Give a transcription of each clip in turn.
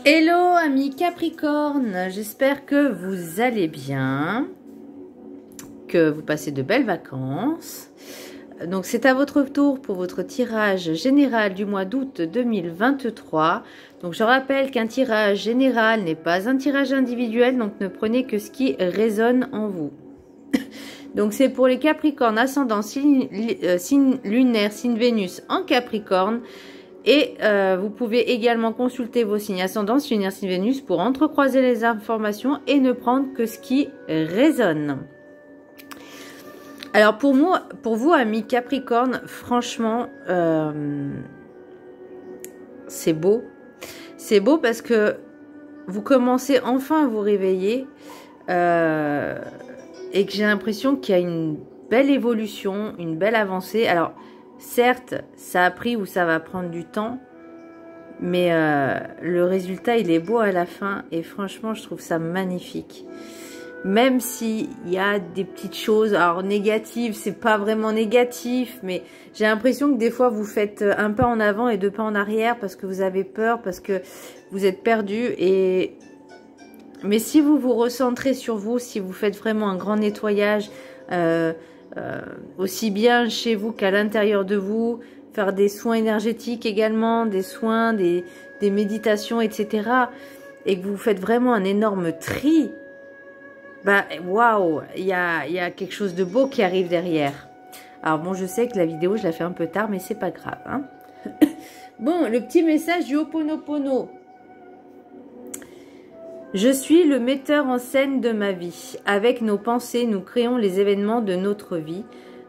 Hello amis Capricorne, j'espère que vous allez bien, que vous passez de belles vacances. Donc c'est à votre tour pour votre tirage général du mois d'août 2023. Donc je rappelle qu'un tirage général n'est pas un tirage individuel, donc ne prenez que ce qui résonne en vous. Donc c'est pour les Capricornes ascendant signe lunaire, signe Vénus en Capricorne. Et vous pouvez également consulter vos signes ascendants, lunaire, signe Vénus pour entrecroiser les informations et ne prendre que ce qui résonne. Alors pour vous amis Capricorne, franchement, c'est beau. C'est beau parce que vous commencez enfin à vous réveiller et que j'ai l'impression qu'il y a une belle évolution, une belle avancée. Alors certes, ça a pris ou ça va prendre du temps, mais le résultat, il est beau à la fin et franchement, je trouve ça magnifique. Même s'il y a des petites choses, alors négatives, c'est pas vraiment négatif, mais j'ai l'impression que des fois, vous faites un pas en avant et deux pas en arrière parce que vous avez peur, parce que vous êtes perdu. Mais si vous vous recentrez sur vous, si vous faites vraiment un grand nettoyage, aussi bien chez vous qu'à l'intérieur de vous, faire des soins énergétiques également, des soins, des méditations, etc. Et que vous faites vraiment un énorme tri, bah waouh, il y a quelque chose de beau qui arrive derrière. Alors bon, je sais que la vidéo, je la fais un peu tard, mais c'est pas grave, hein. Bon, le petit message du Ho'oponopono. Je suis le metteur en scène de ma vie. Avec nos pensées, nous créons les événements de notre vie.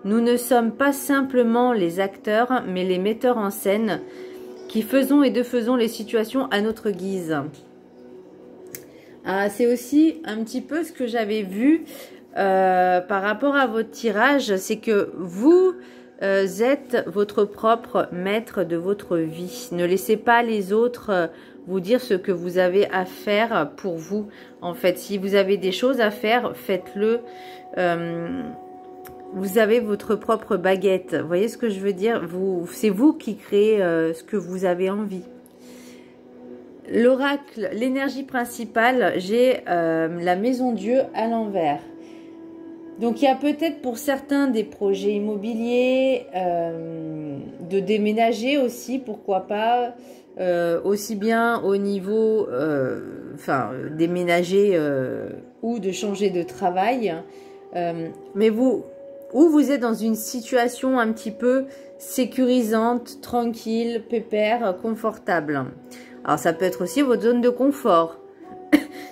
Nous ne sommes pas simplement les acteurs, mais les metteurs en scène qui faisons et défaisons les situations à notre guise. C'est aussi un petit peu ce que j'avais vu par rapport à votre tirage, c'est que vous êtes votre propre maître de votre vie. Ne laissez pas les autres vous dire ce que vous avez à faire pour vous. En fait, si vous avez des choses à faire, faites-le. Vous avez votre propre baguette. Vous voyez ce que je veux dire? C'est vous qui créez ce que vous avez envie. L'oracle, l'énergie principale, j'ai la maison Dieu à l'envers. Donc il y a peut-être pour certains des projets immobiliers, de déménager aussi, pourquoi pas, aussi bien au niveau, déménager ou de changer de travail. Mais vous êtes dans une situation un petit peu sécurisante, tranquille, pépère, confortable. Alors ça peut être aussi votre zone de confort.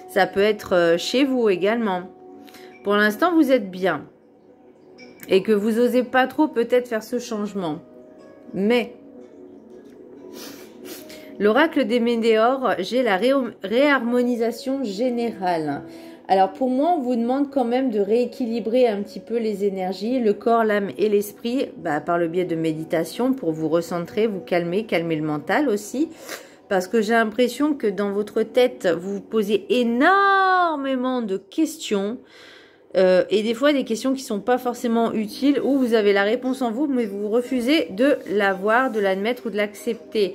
Ça peut être chez vous également. Pour l'instant, vous êtes bien. Et que vous n'osez pas trop peut-être faire ce changement. Mais l'oracle des météores, j'ai la réharmonisation générale. Alors pour moi, on vous demande quand même de rééquilibrer un petit peu les énergies, le corps, l'âme et l'esprit, par le biais de méditation pour vous recentrer, vous calmer le mental aussi. Parce que j'ai l'impression que dans votre tête, vous vous posez énormément de questions. Et des fois, des questions qui ne sont pas forcément utiles, ou vous avez la réponse en vous, mais vous refusez de l'avoir, de l'admettre ou de l'accepter.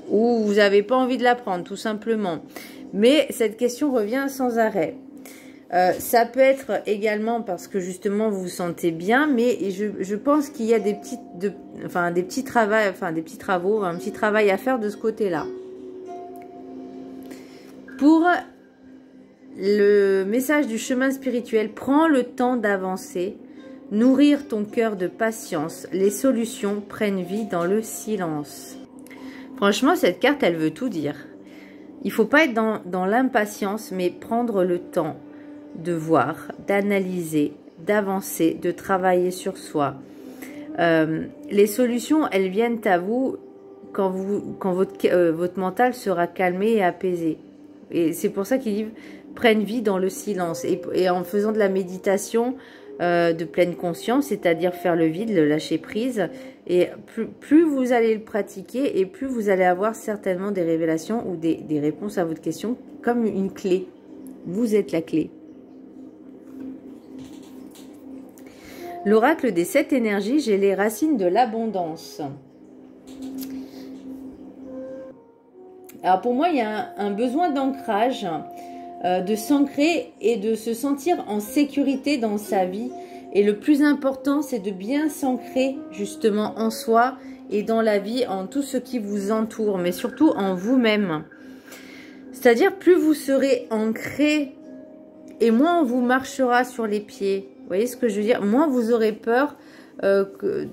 Ou vous n'avez pas envie de l'apprendre, tout simplement. Mais cette question revient sans arrêt. Ça peut être également parce que justement vous vous sentez bien, mais je pense qu'il y a des petits travaux, un petit travail à faire de ce côté-là. Pour le message du chemin spirituel, prends le temps d'avancer, nourrir ton cœur de patience. Les solutions prennent vie dans le silence. Franchement, cette carte, elle veut tout dire. Il ne faut pas être dans l'impatience, mais prendre le temps de voir, d'analyser, d'avancer, de travailler sur soi. Les solutions, elles viennent à vous quand votre mental sera calmé et apaisé. Et c'est pour ça qu'ils disent prennent vie dans le silence. Et en faisant de la méditation de pleine conscience, c'est-à-dire faire le vide, le lâcher prise, et plus vous allez le pratiquer, et plus vous allez avoir certainement des révélations ou des réponses à votre question comme une clé. Vous êtes la clé. L'oracle des 7 énergies, j'ai les racines de l'abondance. Alors pour moi, il y a un besoin d'ancrage, de s'ancrer et de se sentir en sécurité dans sa vie. Et le plus important, c'est de bien s'ancrer justement en soi et dans la vie, en tout ce qui vous entoure, mais surtout en vous-même. C'est-à-dire, plus vous serez ancré et moins on vous marchera sur les pieds. Vous voyez ce que je veux dire? Moins vous aurez peur de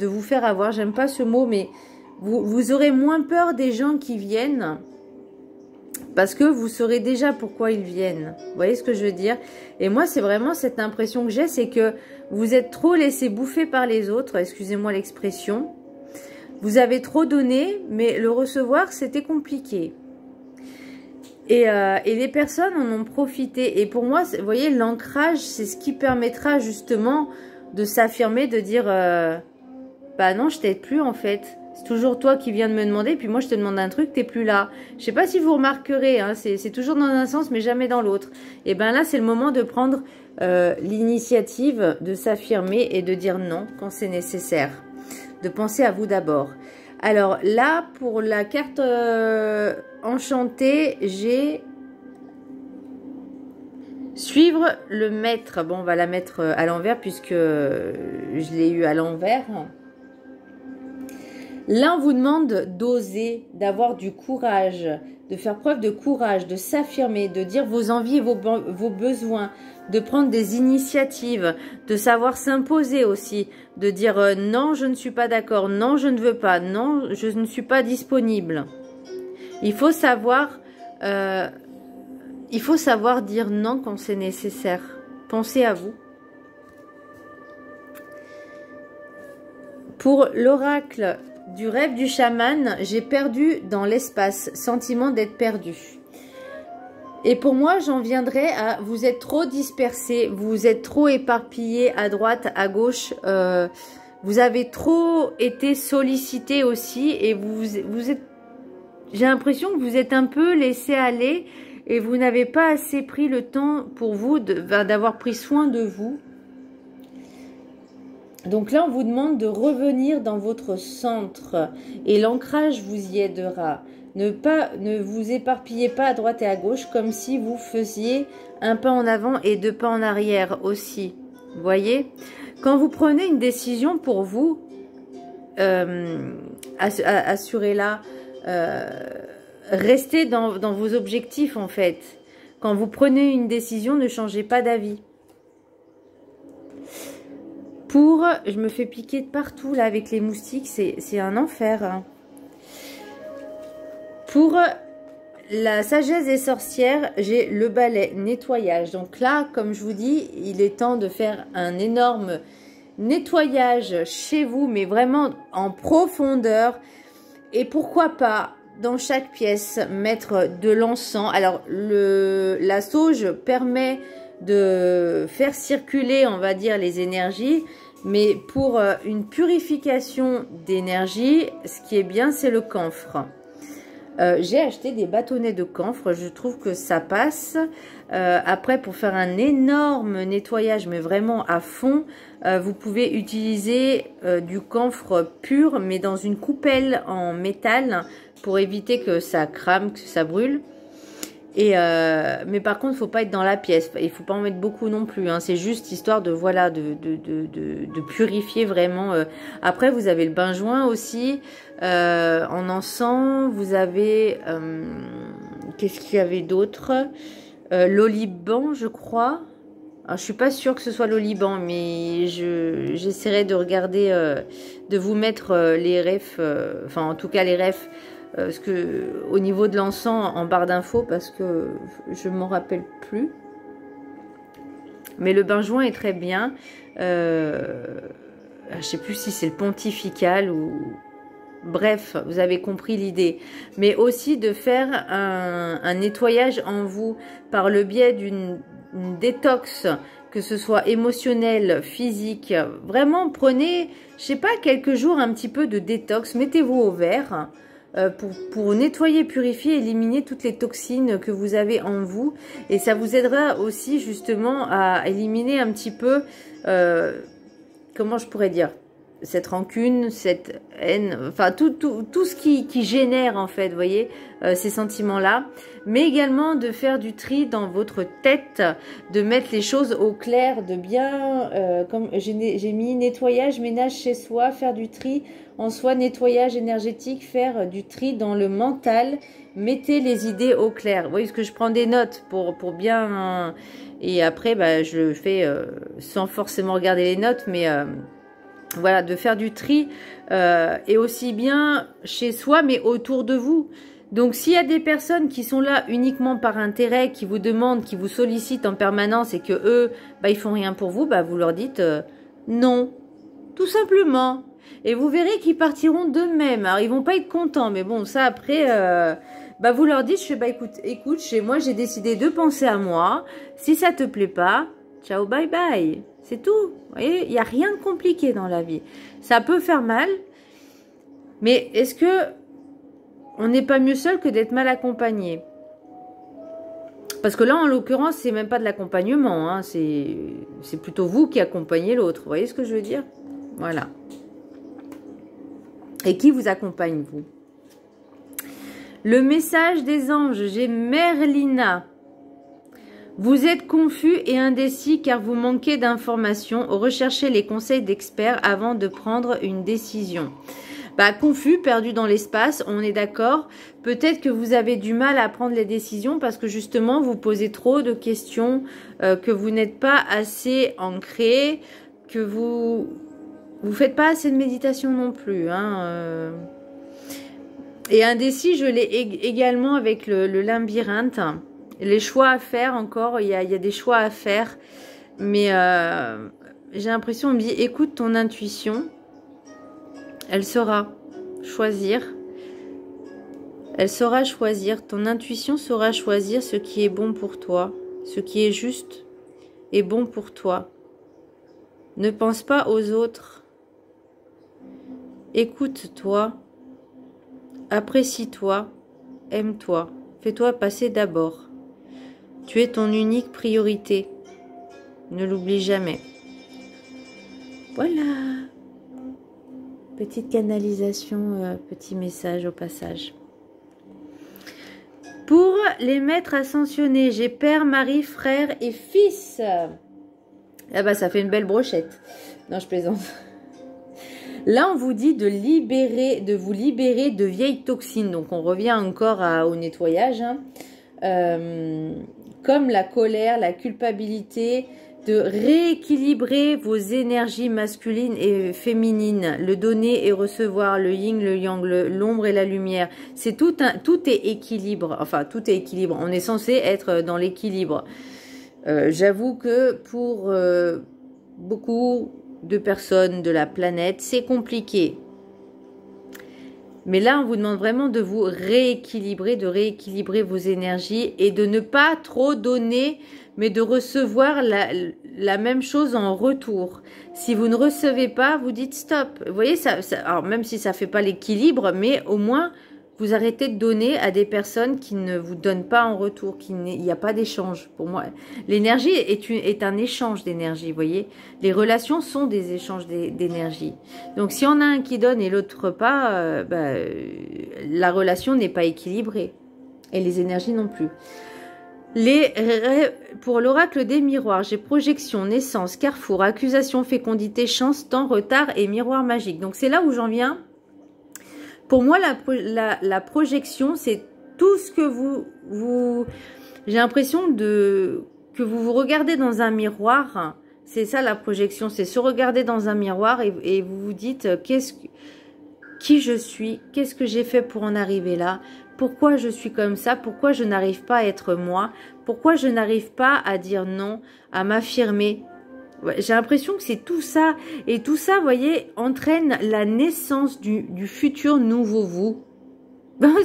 vous faire avoir. J'aime pas ce mot, mais vous aurez moins peur des gens qui viennent parce que vous saurez déjà pourquoi ils viennent. Vous voyez ce que je veux dire? Et moi, c'est vraiment cette impression que j'ai, c'est que vous êtes trop laissé bouffer par les autres. Excusez-moi l'expression. Vous avez trop donné, mais le recevoir, c'était compliqué. Et les personnes en ont profité. Et pour moi, vous voyez, l'ancrage, c'est ce qui permettra justement de s'affirmer, de dire bah non, je t'aide plus en fait. C'est toujours toi qui viens de me demander, puis moi je te demande un truc, t'es plus là. Je sais pas si vous remarquerez, hein, c'est toujours dans un sens mais jamais dans l'autre. Et ben là, c'est le moment de prendre l'initiative, de s'affirmer et de dire non quand c'est nécessaire. De penser à vous d'abord. Alors là, pour la carte enchantée, j'ai suivre le maître. Bon, on va la mettre à l'envers puisque je l'ai eu à l'envers. Là, on vous demande d'oser, d'avoir du courage, de faire preuve de courage, de s'affirmer, de dire vos envies et vos besoins, de prendre des initiatives, de savoir s'imposer aussi, de dire non, je ne suis pas d'accord, non, je ne veux pas, non, je ne suis pas disponible. Il faut savoir dire non quand c'est nécessaire. Pensez à vous. Pour l'oracle du rêve du chaman, j'ai perdu dans l'espace, sentiment d'être perdu. Et pour moi, j'en viendrai à vous êtes trop dispersés, vous êtes trop éparpillés à droite, à gauche. Vous avez trop été sollicités aussi et vous êtes. J'ai l'impression que vous êtes un peu laissé aller et vous n'avez pas assez pris le temps pour vous d'avoir pris soin de vous. Donc là, on vous demande de revenir dans votre centre et l'ancrage vous y aidera. Ne vous éparpillez pas à droite et à gauche comme si vous faisiez un pas en avant et deux pas en arrière aussi. Vous voyez? Quand vous prenez une décision pour vous, assurez-la, restez dans vos objectifs en fait. Quand vous prenez une décision, ne changez pas d'avis. Je me fais piquer de partout là avec les moustiques, c'est un enfer. Hein. Pour la sagesse des sorcières, j'ai le balai nettoyage. Donc là, comme je vous dis, il est temps de faire un énorme nettoyage chez vous, mais vraiment en profondeur. Et pourquoi pas, dans chaque pièce, mettre de l'encens. Alors, la sauge permet de faire circuler, on va dire, les énergies. Mais pour une purification d'énergie, ce qui est bien, c'est le camphre. J'ai acheté des bâtonnets de camphre, je trouve que ça passe. Après, pour faire un énorme nettoyage, mais vraiment à fond, vous pouvez utiliser du camphre pur, mais dans une coupelle en métal, pour éviter que ça crame, que ça brûle. Mais par contre, il ne faut pas être dans la pièce. Il ne faut pas en mettre beaucoup non plus. Hein. C'est juste histoire de, voilà, de purifier vraiment. Après, vous avez le bain-joint aussi. En encens, vous avez... Qu'est-ce qu'il y avait d'autre? L'oliban, je crois. Alors, je suis pas sûre que ce soit l'oliban, mais j'essaierai de regarder, de vous mettre les refs, enfin en tout cas les refs, au niveau de l'encens en barre d'infos, parce que je m'en rappelle plus. Mais le bain-joint est très bien. Je sais plus si c'est le pontifical ou... Bref, vous avez compris l'idée. Mais aussi de faire un nettoyage en vous par le biais d'une détox, que ce soit émotionnel, physique. Vraiment, prenez, je sais pas, quelques jours un petit peu de détox. Mettez-vous au vert pour nettoyer, purifier, éliminer toutes les toxines que vous avez en vous. Et ça vous aidera aussi justement à éliminer un petit peu, comment je pourrais dire, cette rancune, cette haine, enfin tout ce qui génère en fait, vous voyez, ces sentiments-là. Mais également de faire du tri dans votre tête, de mettre les choses au clair, de bien, comme j'ai mis nettoyage, ménage chez soi, faire du tri en soi, nettoyage énergétique, faire du tri dans le mental, mettez les idées au clair. Vous voyez, ce que je prends des notes pour bien... et après, bah, je le fais sans forcément regarder les notes, mais... voilà, de faire du tri et aussi bien chez soi, mais autour de vous. Donc, s'il y a des personnes qui sont là uniquement par intérêt, qui vous demandent, qui vous sollicitent en permanence et que eux, bah, ils font rien pour vous, bah, vous leur dites non, tout simplement. Et vous verrez qu'ils partiront d'eux-mêmes. Alors, ils vont pas être contents, mais bon, ça après, bah, vous leur dites, bah, écoute, chez moi, j'ai décidé de penser à moi. Si ça te plaît pas, ciao, bye bye. C'est tout. Vous voyez, il n'y a rien de compliqué dans la vie. Ça peut faire mal, mais est-ce que on n'est pas mieux seul que d'être mal accompagné? Parce que là, en l'occurrence, c'est même pas de l'accompagnement. Hein, c'est plutôt vous qui accompagnez l'autre. Vous voyez ce que je veux dire? Voilà. Et qui vous accompagne, vous? Le message des anges, j'ai Merlina. Vous êtes confus et indécis car vous manquez d'informations. Recherchez les conseils d'experts avant de prendre une décision. Bah, confus, perdu dans l'espace, on est d'accord. Peut-être que vous avez du mal à prendre les décisions parce que justement, vous posez trop de questions, que vous n'êtes pas assez ancré, que vous faites pas assez de méditation non plus. Hein, Et indécis, je l'ai également avec le labyrinthe. Les choix à faire encore, il y a des choix à faire. Mais j'ai l'impression, on me dit, écoute ton intuition. Elle saura choisir. Elle saura choisir. Ton intuition saura choisir ce qui est bon pour toi. Ce qui est juste et bon pour toi. Ne pense pas aux autres. Écoute-toi. Apprécie-toi. Aime-toi. Fais-toi passer d'abord. Tu es ton unique priorité. Ne l'oublie jamais. Voilà. Petite canalisation, petit message au passage. Pour les maîtres ascensionnés, j'ai père, mari, frère et fils. Ah bah ça fait une belle brochette. Non, je plaisante. Là, on vous dit de vous libérer de vieilles toxines. Donc, on revient encore au nettoyage. Hein. Comme la colère, la culpabilité, de rééquilibrer vos énergies masculines et féminines, le donner et recevoir, le yin, le yang, l'ombre et la lumière. C'est tout est équilibre. Enfin, tout est équilibre. On est censé être dans l'équilibre. J'avoue que pour beaucoup de personnes de la planète, c'est compliqué. Mais là, on vous demande vraiment de vous rééquilibrer, de rééquilibrer vos énergies et de ne pas trop donner, mais de recevoir la même chose en retour. Si vous ne recevez pas, vous dites stop. Vous voyez, alors même si ça ne fait pas l'équilibre, mais au moins, vous arrêtez de donner à des personnes qui ne vous donnent pas en retour, il n'y a pas d'échange. Pour moi, l'énergie est un échange d'énergie, vous voyez. Les relations sont des échanges d'énergie. Donc, si on a un qui donne et l'autre pas, la relation n'est pas équilibrée. Et les énergies non plus. Pour l'oracle des miroirs, j'ai projection, naissance, carrefour, accusation, fécondité, chance, temps, retard et miroir magique. Donc, c'est là où j'en viens. Pour moi, la projection, c'est tout ce que j'ai l'impression que vous vous regardez dans un miroir. C'est ça la projection, c'est se regarder dans un miroir et vous vous dites qui je suis, qu'est-ce que j'ai fait pour en arriver là, pourquoi je suis comme ça, pourquoi je n'arrive pas à être moi, pourquoi je n'arrive pas à dire non, à m'affirmer. J'ai l'impression que c'est tout ça. Et tout ça, vous voyez, entraîne la naissance du futur nouveau vous.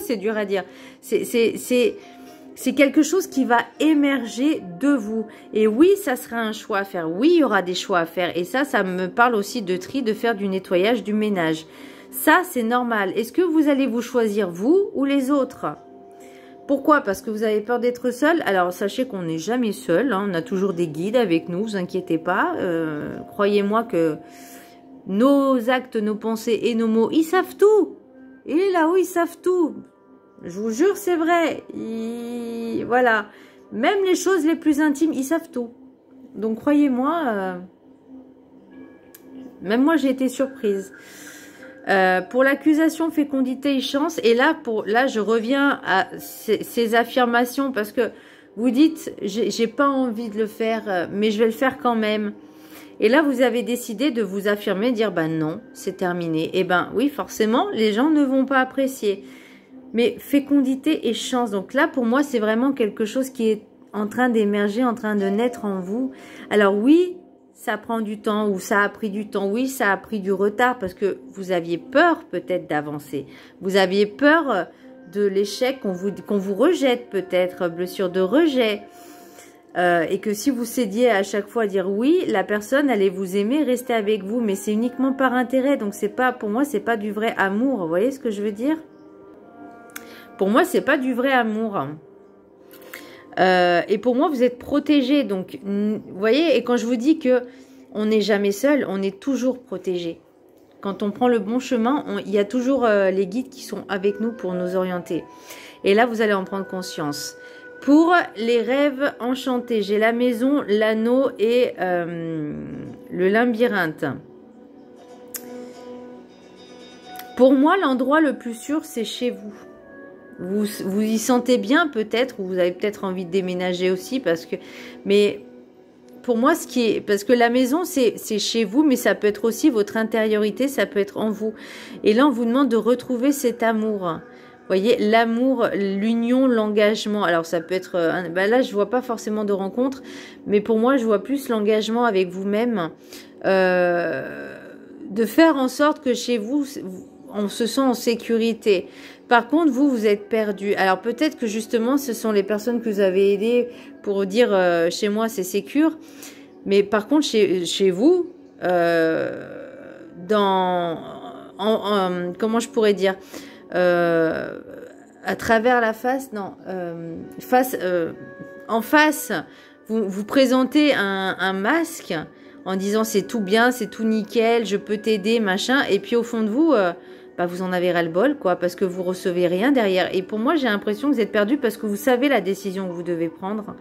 C'est dur à dire. C'est quelque chose qui va émerger de vous. Et oui, ça sera un choix à faire. Oui, il y aura des choix à faire. Et ça me parle aussi de tri, de faire du nettoyage, du ménage. Ça, c'est normal. Est-ce que vous allez vous choisir vous ou les autres ? Pourquoi? Parce que vous avez peur d'être seul. Alors, sachez qu'on n'est jamais seul. Hein. On a toujours des guides avec nous. Vous inquiétez pas. Croyez-moi que nos actes, nos pensées et nos mots, ils savent tout. Et là-haut, ils savent tout. Je vous jure, c'est vrai. Voilà. Même les choses les plus intimes, ils savent tout. Donc, croyez-moi, même moi, j'ai été surprise. Pour l'accusation, fécondité et chance. Et là, je reviens à ces affirmations parce que vous dites, j'ai pas envie de le faire, mais je vais le faire quand même. Et là, vous avez décidé de vous affirmer, dire, ben non, c'est terminé. Et ben oui, forcément, les gens ne vont pas apprécier. Mais fécondité et chance. Donc là, pour moi, c'est vraiment quelque chose qui est en train d'émerger, en train de naître en vous. Alors oui, ça prend du temps ou ça a pris du temps. Oui, ça a pris du retard parce que vous aviez peur peut-être d'avancer. Vous aviez peur de l'échec, qu'on vous rejette peut-être, blessure de rejet. Et que si vous cédiez à chaque fois à dire oui, la personne allait vous aimer, rester avec vous. Mais c'est uniquement par intérêt. Donc c'est pas, pour moi, c'est pas du vrai amour. Vous voyez ce que je veux dire? Pour moi, c'est pas du vrai amour. Et pour moi, vous êtes protégé. Donc, vous voyez, et quand je vous dis que on n'est jamais seul, on est toujours protégé. Quand on prend le bon chemin, il y a toujours les guides qui sont avec nous pour nous orienter. Et là, vous allez en prendre conscience. Pour les rêves enchantés, j'ai la maison, l'anneau et le labyrinthe. Pour moi, l'endroit le plus sûr, c'est chez vous. Vous y sentez bien peut-être, ou vous avez peut-être envie de déménager aussi, parce que, mais pour moi, parce que la maison, c'est chez vous, mais ça peut être aussi votre intériorité, ça peut être en vous. Et là, on vous demande de retrouver cet amour. Vous voyez, l'amour, l'union, l'engagement. Alors, ça peut être, là, je vois pas forcément de rencontre, mais pour moi, je vois plus l'engagement avec vous-même, de faire en sorte que chez vous, on se sent en sécurité. Par contre, vous êtes perdu. Alors, peut-être que justement, ce sont les personnes que vous avez aidées pour dire chez moi, c'est sécure. Mais par contre, chez vous, comment je pourrais dire à travers la face, non, en face, vous présentez un masque en disant c'est tout bien, c'est tout nickel, je peux t'aider, machin. Et puis au fond de vous, vous en avez ras-le-bol, quoi, parce que vous recevez rien derrière. Et pour moi, j'ai l'impression que vous êtes perdu parce que vous savez la décision que vous devez prendre.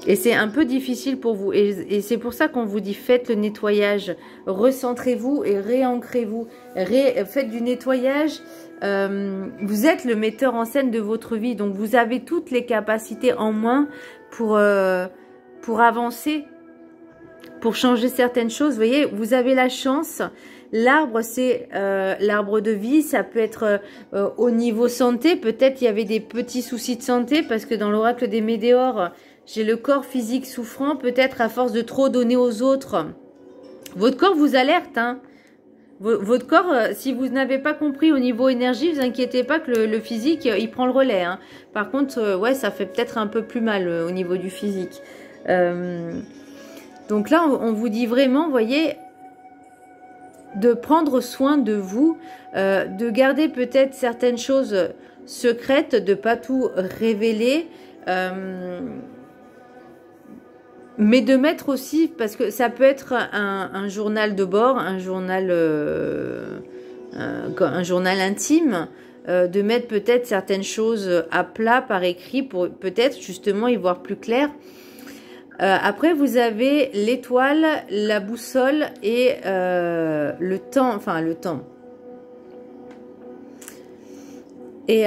Et c'est un peu difficile pour vous. Et c'est pour ça qu'on vous dit faites le nettoyage. Recentrez-vous et réancrez-vous. Faites du nettoyage. Vous êtes le metteur en scène de votre vie. Donc, vous avez toutes les capacités en main pour avancer, pour changer certaines choses. Vous voyez, vous avez la chance. L'arbre, c'est l'arbre de vie. Ça peut être au niveau santé. Peut-être il y avait des petits soucis de santé parce que dans l'oracle des Médéores, j'ai le corps physique souffrant. Peut-être à force de trop donner aux autres. Votre corps vous alerte, hein. Votre corps, si vous n'avez pas compris au niveau énergie, vous inquiétez pas que le physique, il prend le relais, hein. Par contre, ouais, ça fait peut-être un peu plus mal au niveau du physique. Donc là, on vous dit vraiment, vous voyez, de prendre soin de vous, de garder peut-être certaines choses secrètes, de pas tout révéler, mais de mettre aussi, parce que ça peut être un journal de bord, un journal intime, de mettre peut-être certaines choses à plat par écrit pour peut-être justement y voir plus clair. Après, vous avez l'étoile, la boussole et le temps, enfin le temps. Et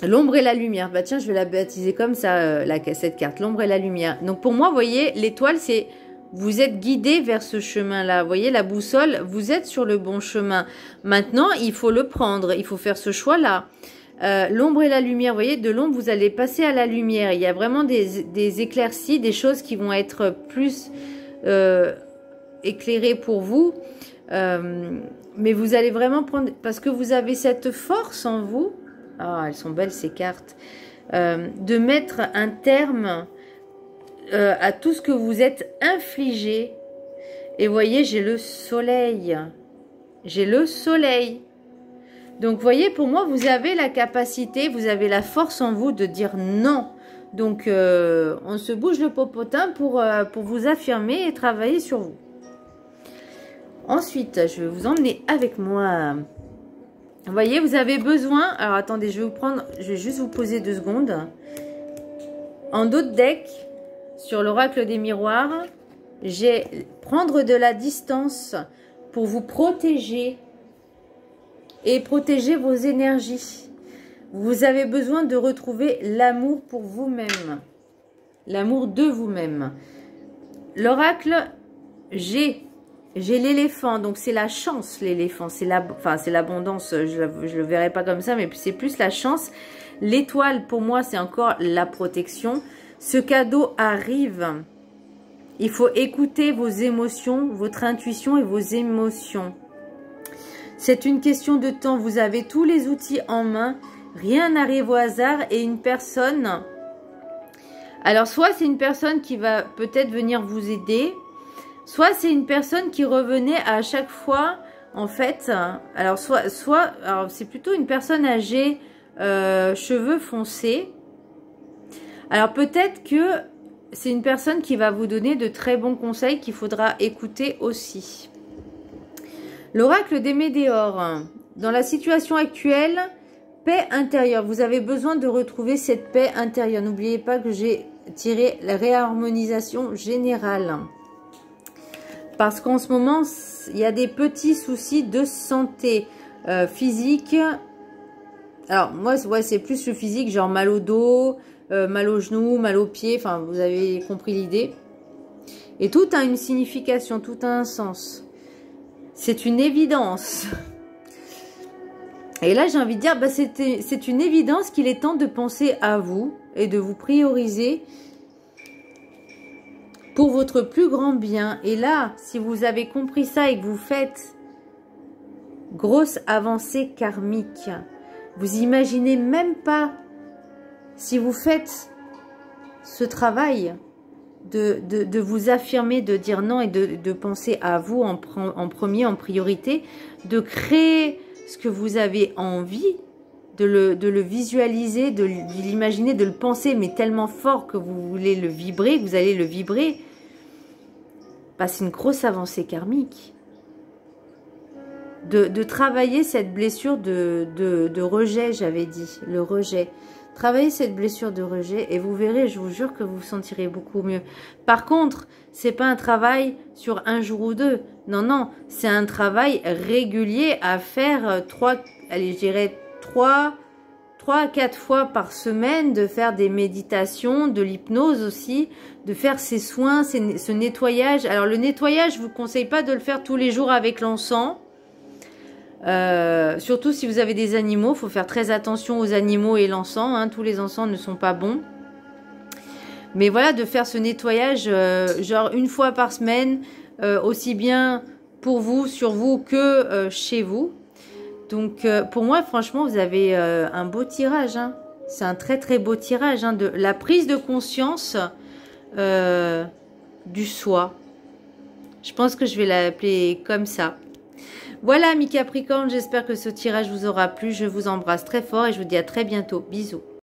l'ombre et la lumière. Bah tiens, je vais la baptiser comme ça, cette carte, l'ombre et la lumière. Donc pour moi, vous voyez, l'étoile, c'est vous êtes guidé vers ce chemin-là. Vous voyez, la boussole, vous êtes sur le bon chemin. Maintenant, il faut le prendre, il faut faire ce choix-là. L'ombre et la lumière, vous voyez, de l'ombre, vous allez passer à la lumière. Il y a vraiment des éclaircies, des choses qui vont être plus éclairées pour vous. Mais vous allez vraiment prendre, parce que vous avez cette force en vous. Ah, elles sont belles ces cartes. De mettre un terme à tout ce que vous êtes infligé. Et vous voyez, j'ai le soleil. J'ai le soleil. Donc, vous voyez, pour moi, vous avez la capacité, vous avez la force en vous de dire non. Donc, on se bouge le popotin pour vous affirmer et travailler sur vous. Ensuite, je vais vous emmener avec moi. Vous voyez, vous avez besoin... Alors, attendez, je vais juste vous poser 2 secondes. En d'autres decks, sur l'oracle des miroirs, j'ai prendre de la distance pour vous protéger et protéger vos énergies. Vous avez besoin de retrouver l'amour pour vous-même. L'amour de vous-même. L'oracle, j'ai l'éléphant, donc c'est la chance, l'éléphant. C'est l'abondance, je ne le verrai pas comme ça, mais c'est plus la chance. L'étoile, pour moi, c'est encore la protection. Ce cadeau arrive. Il faut écouter vos émotions, votre intuition et vos émotions. C'est une question de temps. Vous avez tous les outils en main. Rien n'arrive au hasard et une personne... Alors, soit c'est une personne qui va peut-être venir vous aider, soit c'est une personne qui revenait à chaque fois, en fait. Alors, alors c'est plutôt une personne âgée, cheveux foncés. Alors, peut-être que c'est une personne qui va vous donner de très bons conseils qu'il faudra écouter aussi. L'oracle des météores. Dans la situation actuelle, paix intérieure. Vous avez besoin de retrouver cette paix intérieure. N'oubliez pas que j'ai tiré la réharmonisation générale. Parce qu'en ce moment, il y a des petits soucis de santé physique. Alors, moi, ouais, c'est plus le physique, genre mal au dos, mal aux genoux, mal aux pieds. Enfin, vous avez compris l'idée. Et tout a une signification, tout a un sens. C'est une évidence. Et là, j'ai envie de dire, bah, c'est une évidence qu'il est temps de penser à vous et de vous prioriser pour votre plus grand bien. Et là, si vous avez compris ça et que vous faites grosse avancée karmique, vous imaginez même pas, si vous faites ce travail de vous affirmer, de dire non et de penser à vous en premier, en priorité, de créer ce que vous avez envie, de le visualiser, de l'imaginer, de le penser, mais tellement fort que vous voulez le vibrer, que vous allez le vibrer, bah, c'est une grosse avancée karmique. De travailler cette blessure de rejet, j'avais dit, le rejet. Travaillez cette blessure de rejet et vous verrez, je vous jure que vous vous sentirez beaucoup mieux. Par contre, c'est pas un travail sur un jour ou 2. Non, non, c'est un travail régulier à faire 3 à 4 fois par semaine, de faire des méditations, de l'hypnose aussi, de faire ces soins, ce nettoyage. Alors le nettoyage, je vous conseille pas de le faire tous les jours avec l'encens. Surtout si vous avez des animaux, il faut faire très attention aux animaux et l'encens, hein, tous les encens ne sont pas bons. Mais voilà, de faire ce nettoyage genre 1 fois par semaine, aussi bien pour vous, sur vous, que chez vous. Donc pour moi, franchement, vous avez un beau tirage, hein. C'est un très très beau tirage, hein, de la prise de conscience du soi. Je pense que je vais l'appeler comme ça. Voilà, mes Capricornes, j'espère que ce tirage vous aura plu. Je vous embrasse très fort et je vous dis à très bientôt. Bisous.